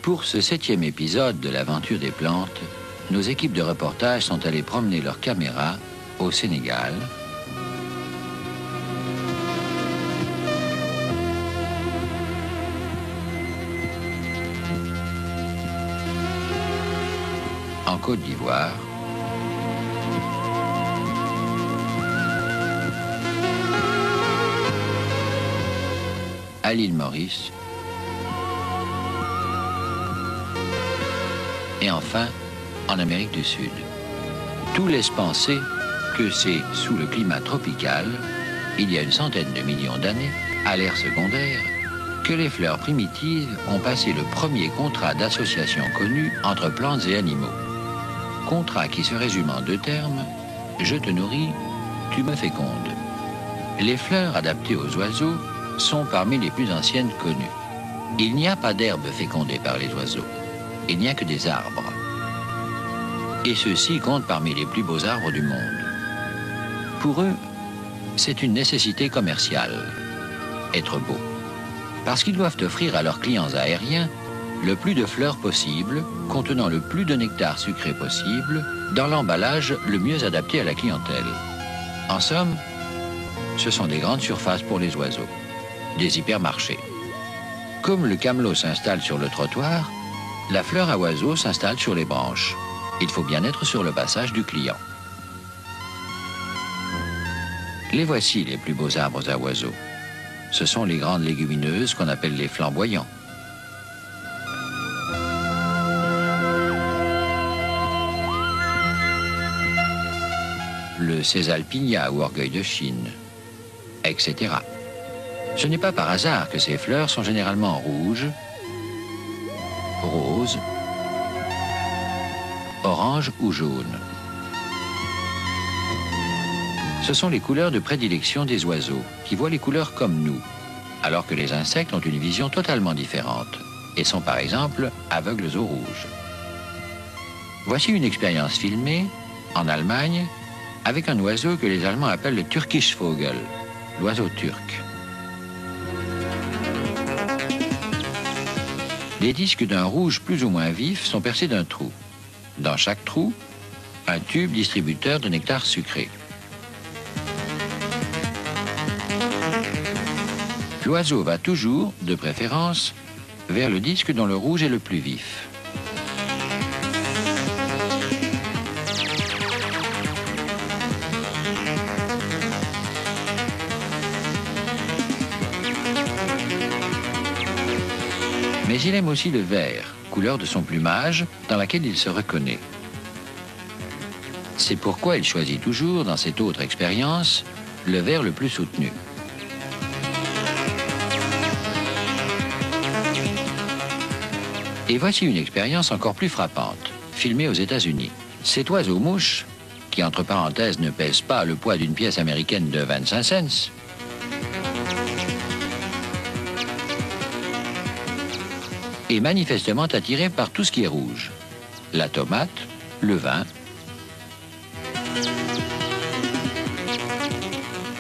Pour ce 7e épisode de l'aventure des plantes, nos équipes de reportage sont allées promener leurs caméras au Sénégal, en Côte d'Ivoire, à l'île Maurice, et enfin en Amérique du Sud. Tout laisse penser que c'est sous le climat tropical, il y a une centaine de millions d'années, à l'ère secondaire, que les fleurs primitives ont passé le premier contrat d'association connu entre plantes et animaux. Contrat qui se résume en 2 termes, je te nourris, tu me fécondes. Les fleurs adaptées aux oiseaux sont parmi les plus anciennes connues. Il n'y a pas d'herbes fécondées par les oiseaux. Il n'y a que des arbres. Et ceux-ci comptent parmi les plus beaux arbres du monde. Pour eux, c'est une nécessité commerciale, être beau. Parce qu'ils doivent offrir à leurs clients aériens le plus de fleurs possible, contenant le plus de nectar sucré possible, dans l'emballage le mieux adapté à la clientèle. En somme, ce sont des grandes surfaces pour les oiseaux, des hypermarchés. Comme le camelot s'installe sur le trottoir, la fleur à oiseaux s'installe sur les branches. Il faut bien être sur le passage du client. Les voici les plus beaux arbres à oiseaux. Ce sont les grandes légumineuses qu'on appelle les flamboyants. Le Césalpinia ou orgueil de Chine, etc. Ce n'est pas par hasard que ces fleurs sont généralement rouges, roses, orange ou jaune. Ce sont les couleurs de prédilection des oiseaux, qui voient les couleurs comme nous, alors que les insectes ont une vision totalement différente, et sont par exemple aveugles au rouge. Voici une expérience filmée, en Allemagne, avec un oiseau que les Allemands appellent le Türkischvogel, l'oiseau turc. Les disques d'un rouge plus ou moins vif sont percés d'un trou. Dans chaque trou, un tube distributeur de nectar sucré. L'oiseau va toujours, de préférence, vers le disque dont le rouge est le plus vif. Mais il aime aussi le vert, couleur de son plumage, dans laquelle il se reconnaît. C'est pourquoi il choisit toujours, dans cette autre expérience, le vert le plus soutenu. Et voici une expérience encore plus frappante, filmée aux États-Unis. Cet oiseau-mouche, qui entre parenthèses ne pèse pas le poids d'une pièce américaine de 25 cents, est manifestement attiré par tout ce qui est rouge. La tomate, le vin.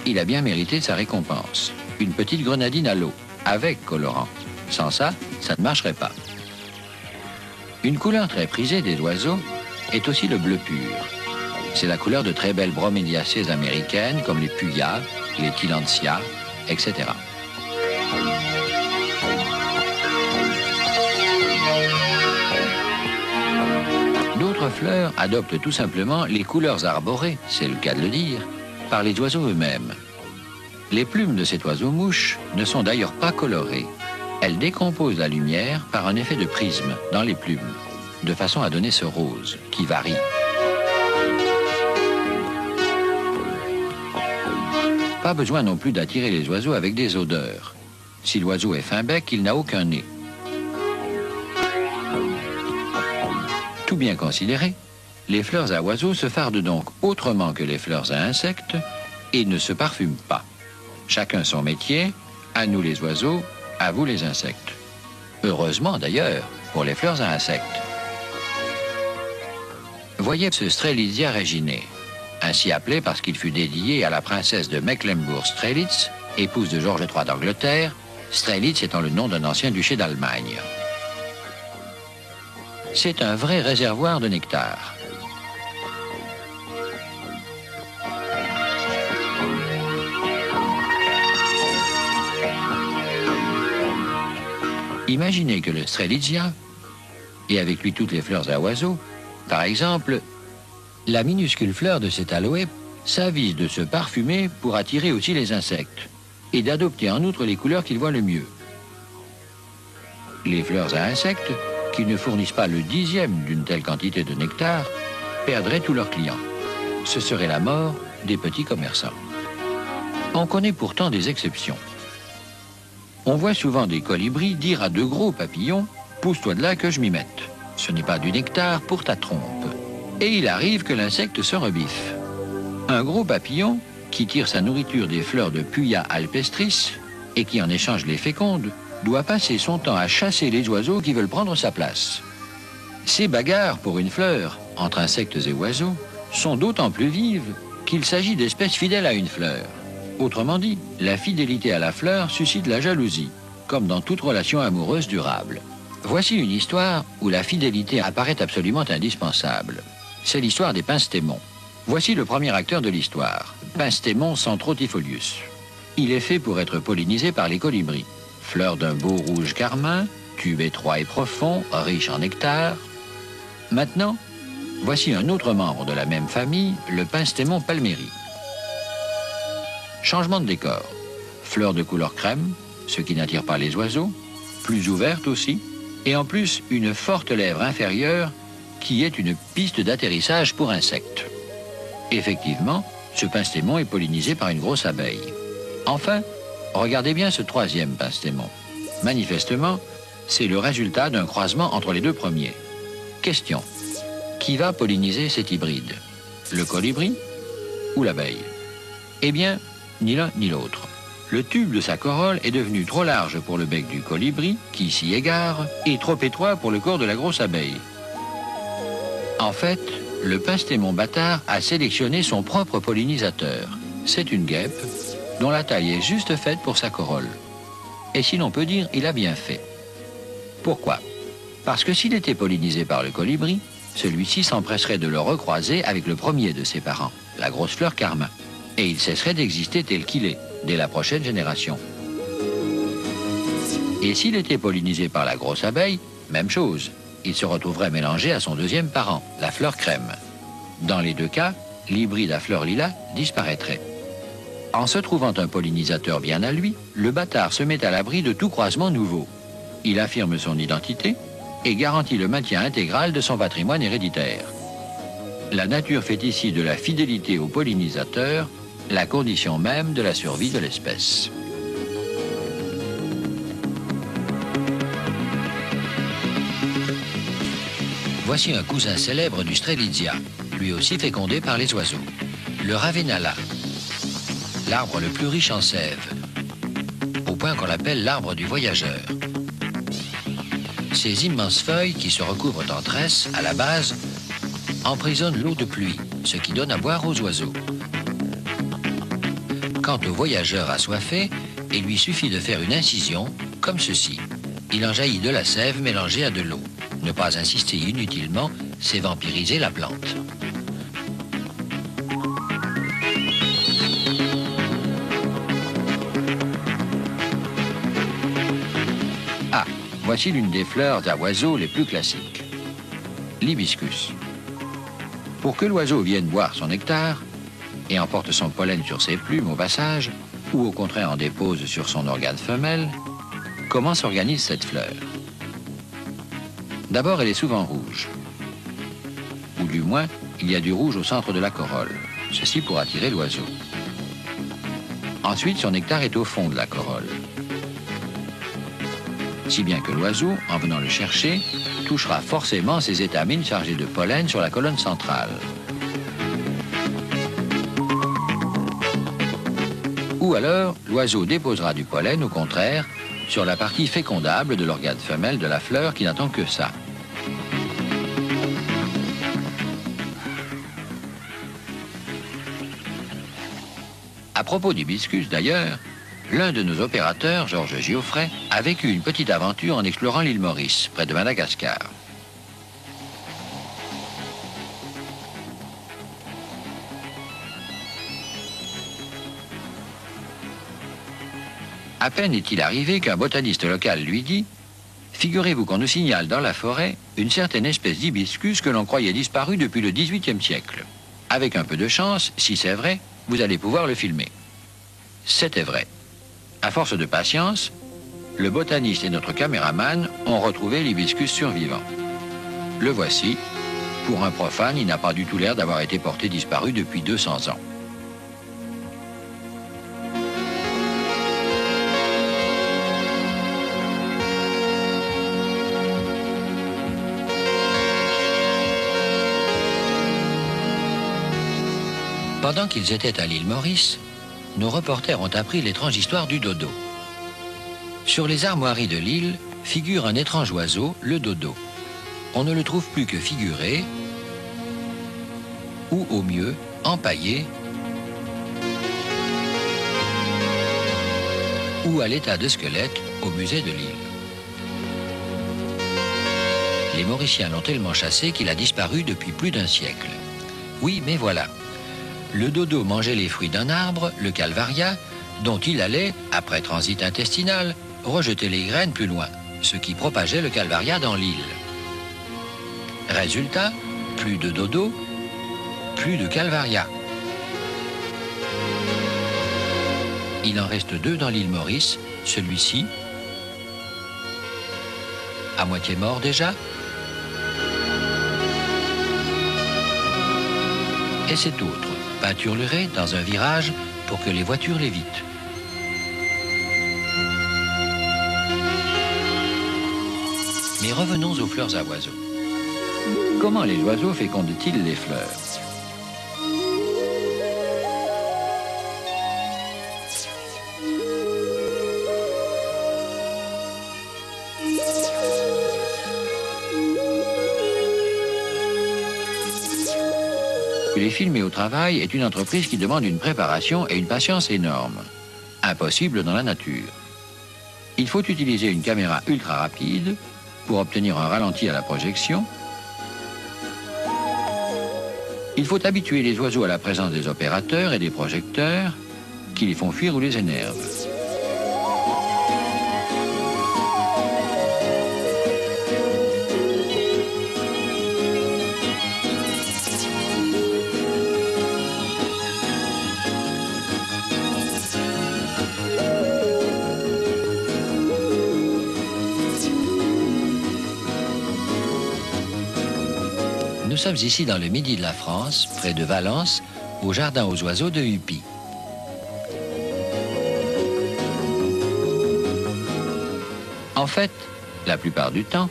Il a bien mérité sa récompense. Une petite grenadine à l'eau, avec colorant. Sans ça, ça ne marcherait pas. Une couleur très prisée des oiseaux est aussi le bleu pur. C'est la couleur de très belles broméliacées américaines comme les puyas, les tillandsia, etc. D'autres fleurs adoptent tout simplement les couleurs arborées, c'est le cas de le dire, par les oiseaux eux-mêmes. Les plumes de cet oiseau-mouche ne sont d'ailleurs pas colorées. Elles décomposent la lumière par un effet de prisme dans les plumes, de façon à donner ce rose qui varie. Pas besoin non plus d'attirer les oiseaux avec des odeurs. Si l'oiseau est fin bec, il n'a aucun nez. Tout bien considéré, les fleurs à oiseaux se fardent donc autrement que les fleurs à insectes et ne se parfument pas. Chacun son métier, à nous les oiseaux, à vous les insectes. Heureusement d'ailleurs pour les fleurs à insectes. Voyez ce Strelitzia reginae, ainsi appelé parce qu'il fut dédié à la princesse de Mecklembourg-Strelitz, épouse de Georges III d'Angleterre, Strelitz étant le nom d'un ancien duché d'Allemagne. C'est un vrai réservoir de nectar. Imaginez que le Strelitzia, et avec lui toutes les fleurs à oiseaux, par exemple, la minuscule fleur de cet aloe s'avise de se parfumer pour attirer aussi les insectes et d'adopter en outre les couleurs qu'ils voient le mieux. Les fleurs à insectes, qui ne fournissent pas le 10e d'une telle quantité de nectar, perdraient tous leurs clients. Ce serait la mort des petits commerçants. On connaît pourtant des exceptions. On voit souvent des colibris dire à de gros papillons « pousse-toi de là que je m'y mette ». Ce n'est pas du nectar pour ta trompe. Et il arrive que l'insecte se rebiffe. Un gros papillon, qui tire sa nourriture des fleurs de Puya alpestris et qui en échange les féconde, doit passer son temps à chasser les oiseaux qui veulent prendre sa place. Ces bagarres pour une fleur, entre insectes et oiseaux, sont d'autant plus vives qu'il s'agit d'espèces fidèles à une fleur. Autrement dit, la fidélité à la fleur suscite la jalousie, comme dans toute relation amoureuse durable. Voici une histoire où la fidélité apparaît absolument indispensable. C'est l'histoire des pinstémons. Voici le premier acteur de l'histoire, Pinstémon centrotifolius. Il est fait pour être pollinisé par les colibris. Fleur d'un beau rouge carmin, tube étroit et profond, riche en nectar. Maintenant, voici un autre membre de la même famille, le Pinstémon palmeri. Changement de décor. Fleur de couleur crème, ce qui n'attire pas les oiseaux, plus ouverte aussi, et en plus une forte lèvre inférieure qui est une piste d'atterrissage pour insectes. Effectivement, ce pinstémon est pollinisé par une grosse abeille. Enfin, regardez bien ce troisième pinstémon. Manifestement, c'est le résultat d'un croisement entre les deux premiers. Question. Qui va polliniser cet hybride? Le colibri ou l'abeille? Eh bien, ni l'un ni l'autre. Le tube de sa corolle est devenu trop large pour le bec du colibri, qui s'y égare, et trop étroit pour le corps de la grosse abeille. En fait, le pinstémon bâtard a sélectionné son propre pollinisateur. C'est une guêpe dont la taille est juste faite pour sa corolle. Et si l'on peut dire, il a bien fait. Pourquoi? Parce que s'il était pollinisé par le colibri, celui-ci s'empresserait de le recroiser avec le premier de ses parents, la grosse fleur carmin. Et il cesserait d'exister tel qu'il est, dès la prochaine génération. Et s'il était pollinisé par la grosse abeille, même chose. Il se retrouverait mélangé à son deuxième parent, la fleur crème. Dans les deux cas, l'hybride à fleur lilas disparaîtrait. En se trouvant un pollinisateur bien à lui, le bâtard se met à l'abri de tout croisement nouveau. Il affirme son identité et garantit le maintien intégral de son patrimoine héréditaire. La nature fait ici de la fidélité au pollinisateur la condition même de la survie de l'espèce. Voici un cousin célèbre du Strelitzia, lui aussi fécondé par les oiseaux. Le Ravenala, l'arbre le plus riche en sève, au point qu'on l'appelle l'arbre du voyageur. Ces immenses feuilles qui se recouvrent en tresse, à la base, emprisonnent l'eau de pluie, ce qui donne à boire aux oiseaux. Quant au voyageur assoiffé, il lui suffit de faire une incision, comme ceci. Il en jaillit de la sève mélangée à de l'eau. Ne pas insister inutilement, c'est vampiriser la plante. Ah, voici l'une des fleurs à oiseaux les plus classiques. L'hibiscus. Pour que l'oiseau vienne boire son nectar et emporte son pollen sur ses plumes au passage, ou au contraire en dépose sur son organe femelle, comment s'organise cette fleur? D'abord, elle est souvent rouge. Ou du moins, il y a du rouge au centre de la corolle. Ceci pour attirer l'oiseau. Ensuite, son nectar est au fond de la corolle. Si bien que l'oiseau, en venant le chercher, touchera forcément ses étamines chargées de pollen sur la colonne centrale. Ou alors, l'oiseau déposera du pollen, au contraire, sur la partie fécondable de l'organe femelle de la fleur qui n'attend que ça. À propos d'hibiscus, d'ailleurs, l'un de nos opérateurs, Georges Giauffret, a vécu une petite aventure en explorant l'île Maurice, près de Madagascar. À peine est-il arrivé qu'un botaniste local lui dit « Figurez-vous qu'on nous signale dans la forêt une certaine espèce d'hibiscus que l'on croyait disparu depuis le XVIIIe siècle. Avec un peu de chance, si c'est vrai, vous allez pouvoir le filmer. » C'était vrai. À force de patience, le botaniste et notre caméraman ont retrouvé l'hibiscus survivant. Le voici. Pour un profane, il n'a pas du tout l'air d'avoir été porté disparu depuis 200 ans. Pendant qu'ils étaient à l'île Maurice, nos reporters ont appris l'étrange histoire du dodo. Sur les armoiries de l'île figure un étrange oiseau, le dodo. On ne le trouve plus que figuré, ou au mieux, empaillé, ou à l'état de squelette au musée de l'île. Les Mauriciens l'ont tellement chassé qu'il a disparu depuis plus d'un siècle. Oui, mais voilà. Le dodo mangeait les fruits d'un arbre, le calvaria, dont il allait, après transit intestinal, rejeter les graines plus loin, ce qui propageait le calvaria dans l'île. Résultat, plus de dodo, plus de calvaria. Il en reste 2 dans l'île Maurice, celui-ci, à moitié mort déjà, et cet autre, peinturluré dans un virage pour que les voitures l'évitent. Mais revenons aux fleurs à oiseaux. Comment les oiseaux fécondent-ils les fleurs? Les filmer au travail est une entreprise qui demande une préparation et une patience énormes. Impossible dans la nature. Il faut utiliser une caméra ultra rapide pour obtenir un ralenti à la projection. Il faut habituer les oiseaux à la présence des opérateurs et des projecteurs qui les font fuir ou les énervent. Nous sommes ici dans le midi de la France, près de Valence, au jardin aux oiseaux de Huppy. En fait, la plupart du temps,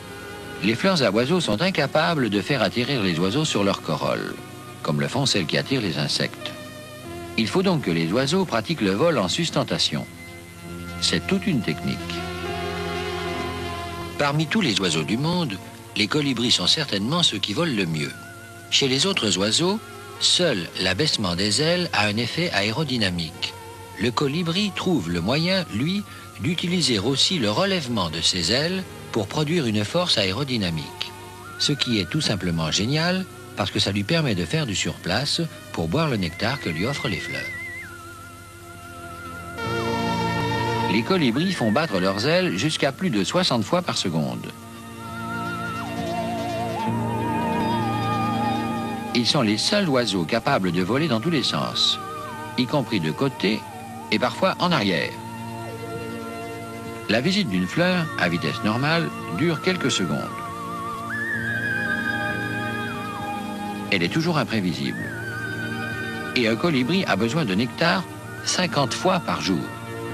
les fleurs à oiseaux sont incapables de faire atterrir les oiseaux sur leur corolle, comme le font celles qui attirent les insectes. Il faut donc que les oiseaux pratiquent le vol en sustentation. C'est toute une technique. Parmi tous les oiseaux du monde, les colibris sont certainement ceux qui volent le mieux. Chez les autres oiseaux, seul l'abaissement des ailes a un effet aérodynamique. Le colibri trouve le moyen, lui, d'utiliser aussi le relèvement de ses ailes pour produire une force aérodynamique. Ce qui est tout simplement génial parce que ça lui permet de faire du surplace pour boire le nectar que lui offrent les fleurs. Les colibris font battre leurs ailes jusqu'à plus de 60 fois par seconde. Ils sont les seuls oiseaux capables de voler dans tous les sens, y compris de côté et parfois en arrière. La visite d'une fleur, à vitesse normale, dure quelques secondes. Elle est toujours imprévisible. Et un colibri a besoin de nectar 50 fois par jour.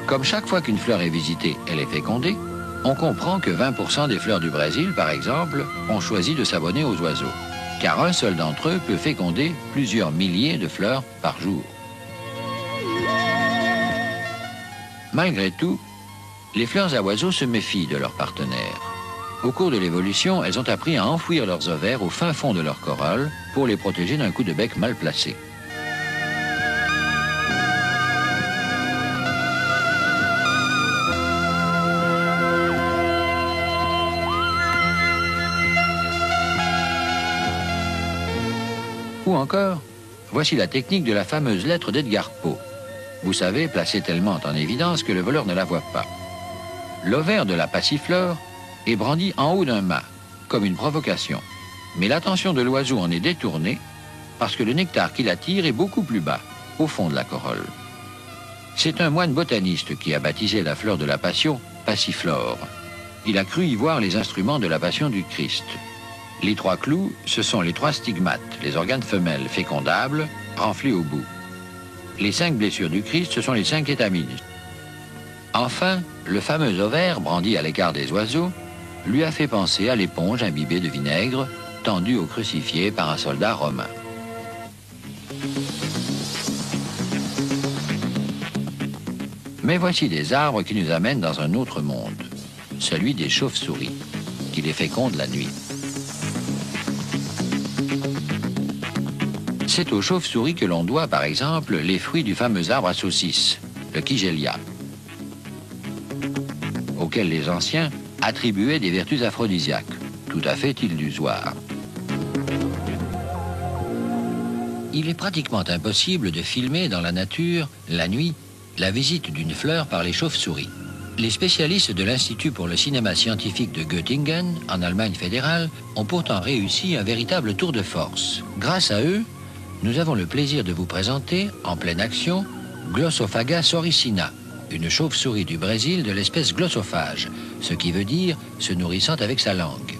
Comme chaque fois qu'une fleur est visitée, elle est fécondée, on comprend que 20% des fleurs du Brésil, par exemple, ont choisi de s'abonner aux oiseaux. Car un seul d'entre eux peut féconder plusieurs milliers de fleurs par jour. Malgré tout, les fleurs à oiseaux se méfient de leurs partenaires. Au cours de l'évolution, elles ont appris à enfouir leurs ovaires au fin fond de leur corolle pour les protéger d'un coup de bec mal placé. Ou encore, voici la technique de la fameuse lettre d'Edgar Poe. Vous savez, placée tellement en évidence que le voleur ne la voit pas. L'ovaire de la passiflore est brandi en haut d'un mât, comme une provocation. Mais l'attention de l'oiseau en est détournée parce que le nectar qu'il attire est beaucoup plus bas, au fond de la corolle. C'est un moine botaniste qui a baptisé la fleur de la passion passiflore. Il a cru y voir les instruments de la passion du Christ. Les 3 clous, ce sont les 3 stigmates, les organes femelles fécondables, renflés au bout. Les 5 blessures du Christ, ce sont les 5 étamines. Enfin, le fameux ovaire, brandi à l'écart des oiseaux, lui a fait penser à l'éponge imbibée de vinaigre, tendue au crucifié par un soldat romain. Mais voici des arbres qui nous amènent dans un autre monde, celui des chauves-souris, qui les fécondent la nuit. C'est aux chauves-souris que l'on doit, par exemple, les fruits du fameux arbre à saucisses, le kigelia, auquel les anciens attribuaient des vertus aphrodisiaques, tout à fait illusoires. Il est pratiquement impossible de filmer dans la nature, la nuit, la visite d'une fleur par les chauves-souris. Les spécialistes de l'Institut pour le cinéma scientifique de Göttingen, en Allemagne fédérale, ont pourtant réussi un véritable tour de force. Grâce à eux, nous avons le plaisir de vous présenter, en pleine action, Glossophaga soricina, une chauve-souris du Brésil de l'espèce glossophage, ce qui veut dire se nourrissant avec sa langue.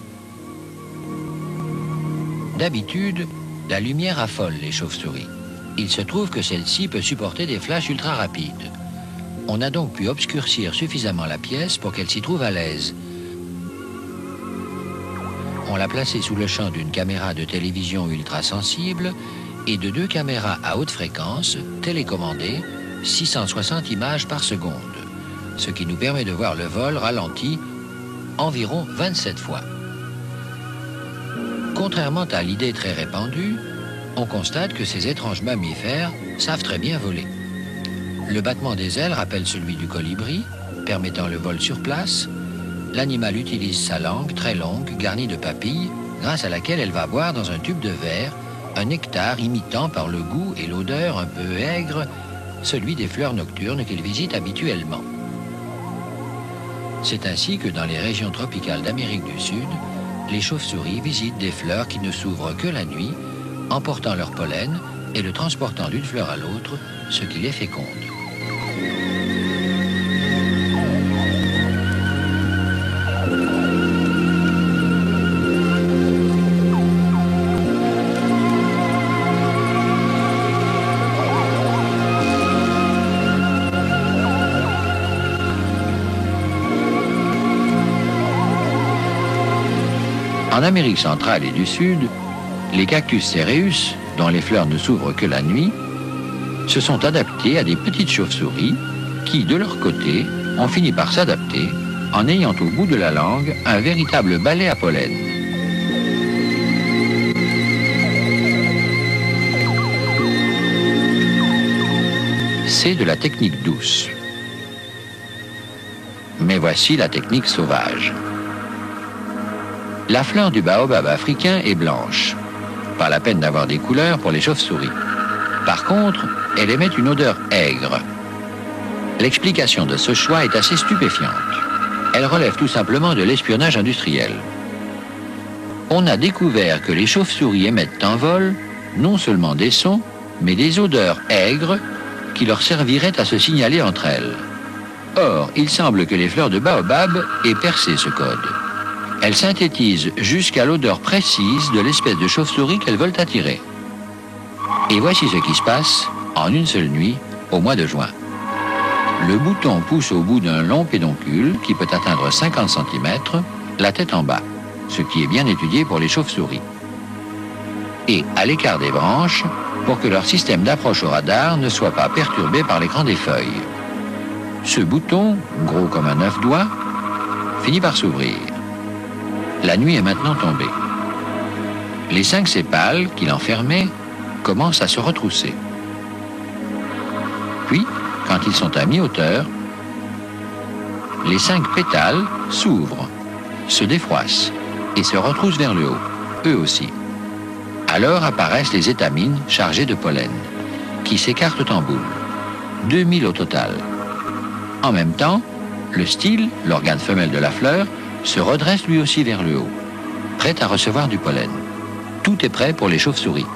D'habitude, la lumière affole les chauves-souris. Il se trouve que celle-ci peut supporter des flashs ultra rapides. On a donc pu obscurcir suffisamment la pièce pour qu'elle s'y trouve à l'aise. On l'a placée sous le champ d'une caméra de télévision ultra sensible et de 2 caméras à haute fréquence, télécommandées, 660 images par seconde, ce qui nous permet de voir le vol ralenti environ 27 fois. Contrairement à l'idée très répandue, on constate que ces étranges mammifères savent très bien voler. Le battement des ailes rappelle celui du colibri, permettant le vol sur place. L'animal utilise sa langue très longue, garnie de papilles, grâce à laquelle elle va boire dans un tube de verre un nectar imitant par le goût et l'odeur un peu aigre celui des fleurs nocturnes qu'il visite habituellement. C'est ainsi que dans les régions tropicales d'Amérique du Sud, les chauves-souris visitent des fleurs qui ne s'ouvrent que la nuit, emportant leur pollen et le transportant d'une fleur à l'autre, ce qui les féconde. En Amérique centrale et du Sud, les cactus céreus, dont les fleurs ne s'ouvrent que la nuit, se sont adaptés à des petites chauves-souris qui, de leur côté, ont fini par s'adapter en ayant au bout de la langue un véritable balai à pollen. C'est de la technique douce. Mais voici la technique sauvage. La fleur du baobab africain est blanche. Pas la peine d'avoir des couleurs pour les chauves-souris. Par contre, elle émet une odeur aigre. L'explication de ce choix est assez stupéfiante. Elle relève tout simplement de l'espionnage industriel. On a découvert que les chauves-souris émettent en vol non seulement des sons, mais des odeurs aigres qui leur serviraient à se signaler entre elles. Or, il semble que les fleurs de baobab aient percé ce code. Elles synthétisent jusqu'à l'odeur précise de l'espèce de chauve-souris qu'elles veulent attirer. Et voici ce qui se passe en une seule nuit au mois de juin. Le bouton pousse au bout d'un long pédoncule qui peut atteindre 50 cm, la tête en bas, ce qui est bien étudié pour les chauves-souris. Et à l'écart des branches, pour que leur système d'approche au radar ne soit pas perturbé par l'écran des feuilles. Ce bouton, gros comme un 9 doigts, finit par s'ouvrir. La nuit est maintenant tombée. Les 5 sépales qui l'enfermaient commencent à se retrousser. Puis, quand ils sont à mi-hauteur, les 5 pétales s'ouvrent, se défroissent et se retroussent vers le haut, eux aussi. Alors apparaissent les étamines chargées de pollen, qui s'écartent en boule. 2000 au total. En même temps, le style, l'organe femelle de la fleur, se redresse lui aussi vers le haut, prêt à recevoir du pollen. Tout est prêt pour les chauves-souris.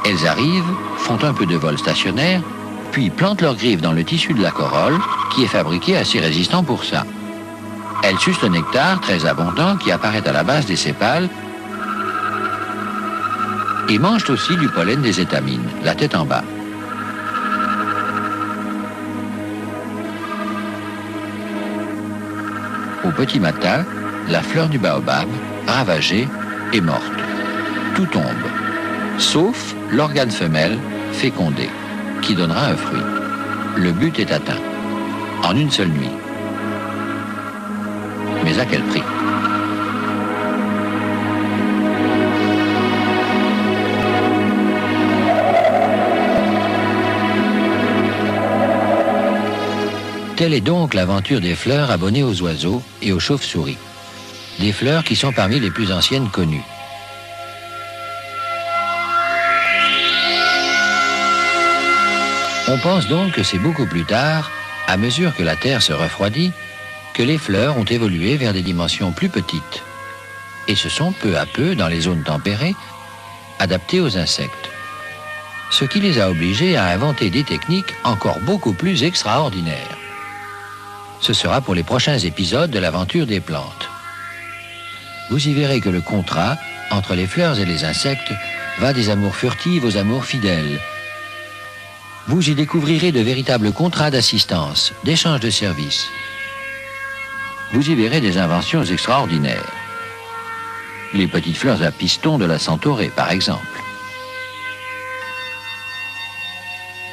Elles arrivent, font un peu de vol stationnaire, puis plantent leurs griffes dans le tissu de la corolle, qui est fabriqué assez résistant pour ça. Elles sucent le nectar très abondant qui apparaît à la base des sépales et mangent aussi du pollen des étamines, la tête en bas. Au petit matin, la fleur du baobab, ravagée, est morte. Tout tombe, sauf l'organe femelle fécondé, qui donnera un fruit. Le but est atteint, en une seule nuit. Mais à quel prix ? Telle est donc l'aventure des fleurs abonnées aux oiseaux et aux chauves-souris. Des fleurs qui sont parmi les plus anciennes connues. On pense donc que c'est beaucoup plus tard, à mesure que la Terre se refroidit, que les fleurs ont évolué vers des dimensions plus petites et se sont peu à peu, dans les zones tempérées, adaptées aux insectes. Ce qui les a obligés à inventer des techniques encore beaucoup plus extraordinaires. Ce sera pour les prochains épisodes de l'aventure des plantes. Vous y verrez que le contrat entre les fleurs et les insectes va des amours furtives aux amours fidèles. Vous y découvrirez de véritables contrats d'assistance, d'échange de services. Vous y verrez des inventions extraordinaires. Les petites fleurs à pistons de la centaurée, par exemple.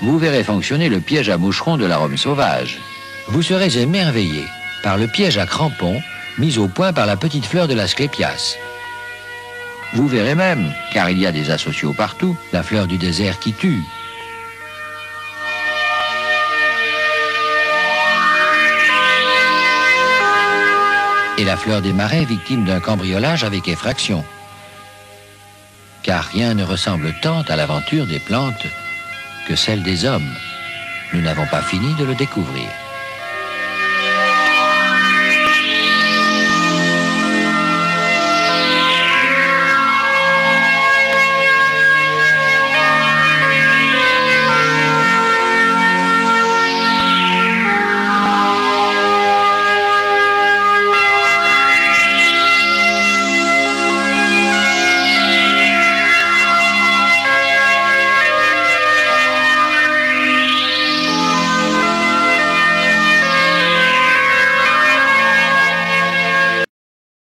Vous verrez fonctionner le piège à moucherons de l'arôme sauvage. Vous serez émerveillé par le piège à crampons mis au point par la petite fleur de l'asclépias. Vous verrez même, car il y a des asociaux partout, la fleur du désert qui tue. Et la fleur des marais victime d'un cambriolage avec effraction. Car rien ne ressemble tant à l'aventure des plantes que celle des hommes. Nous n'avons pas fini de le découvrir.